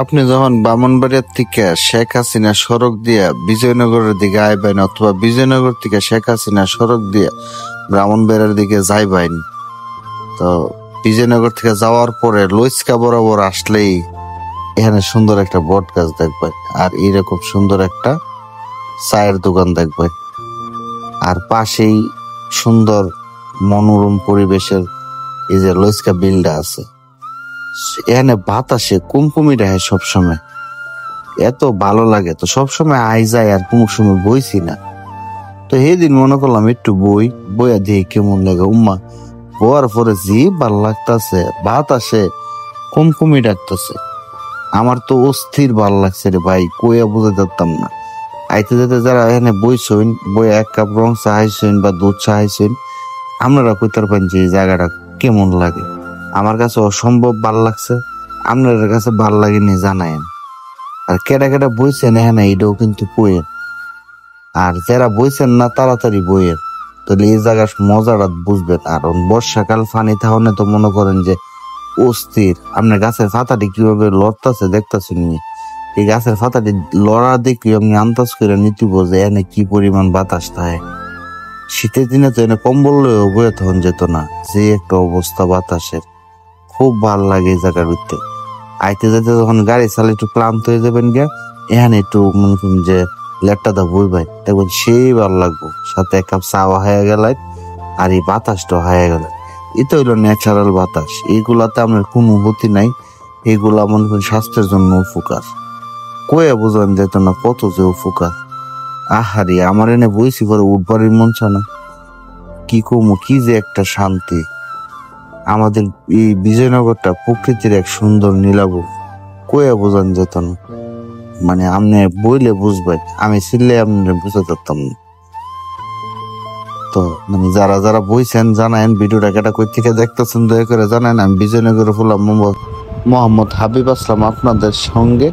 আপনি যখন ব্রাহ্মণবাড়িয়ার থেকে শেখ হাসিনা সড়ক দিয়া বিজয়নগরের দিকে আইবেন অথবা বিজয়নগর থেকে শেখ হাসিনা সড়ক দিয়া ব্রাহ্মণবাড়িয়ার দিকে যাইবেন, তো বিজয়নগর থেকে যাওয়ার পরে লইস্কা বরাবর আসলেই এখানে সুন্দর একটা বট গাছ দেখবেন, আর এইরকম সুন্দর একটা চায়ের দোকান দেখবেন, আর পাশেই সুন্দর মনোরম পরিবেশের এই যে লইস্কা বিলটা আছে। এখানে বাতাসে কুমকুমি রাখে সবসময়, এত ভালো লাগে। তো সবসময় আই যায় আর কোনো সময় বইছি না। তো সেদিন মনে করলাম একটু বইয়া দিয়ে কেমন লাগে। উম্মা বয়ার পরে যে ভালো লাগতেছে, বাতাসে কুমকুমি ডাকতেছে। আমার তো অস্থির ভালো লাগছে রে ভাই, কইয়া বুঝে দিতাম না। আইতে যেতে যারা এখানে বইছেন, বইয়া এক কাপ রং চা হাইছেন বা দুধ চা হাইছেন, আপনারা কইতে পারেন যে এই জায়গাটা কেমন লাগে। আমার কাছে অসম্ভব ভাল লাগছে, আপনাদের কাছে ভাল লাগেনি জানায়েন। আর কেডা কেডা বইছেন এখানে এটাও কিন্তু কইেন। আর যারা বইছেন না তাড়াতাড়ি বইয়ের, তাহলে এই জায়গার মজাটা বুঝবেন। আর বর্ষাকাল ফানি তাহলে তো মনে করেন যে অস্থির। আপনার গাছের পাতাটি কিভাবে লড়তেছে দেখতেছেন, এই গাছের পাতাটি লড়া দেখি আপনি আন্দাজ করে নিতে বোঝে এনে কি পরিমাণ বাতাস থাকে। শীতের দিনে তো এনে কম্বল বয়ে তখন যেত না, যে একটা অবস্থা বাতাসের। খুব ভাল লাগে এই জায়গার উঠতে। আইতে যেতে যখন গাড়ি চালে একটু ক্লান্ত হয়ে যাবেন গিয়া, এখানে একটু মনে করুন যে লেপটাটা বই ভাই দেখবেন সেই ভালো লাগবো। সাথে এক কাপ চাওয়া হয়ে গেল আর এই বাতাসটা হয়ে গেল। এটা হইলো ন্যাচারাল বাতাস। এইগুলাতে আপনার কোনো অনুভূতি নাই। এইগুলা মনে করেন স্বাস্থ্যের জন্য উপকার। কয়ে বোঝান যেত না কত যে উপকার। আহারি আমার এনে বইছি করে উঠবারই মন চায় না। কি কমু, কি যে একটা শান্তি। আমাদের এই বিজয়নগরটা প্রকৃতির এক সুন্দর নীলাভ, কয়ে বোঝান যেত না। মানে আপনি বইলে বুঝবেন, আমি ছিললে আপনি বুঝতে পারতাম না। তো মানে যারা যারা বইছেন জানায়েন, ভিডিওটা কেটা কই থেকে দেখতেছেন দয়া করে জানায়েন। আমি বিজয়নগরে ফুলাম মোহাম্মদ হাবিব আসলাম আপনাদের সঙ্গে।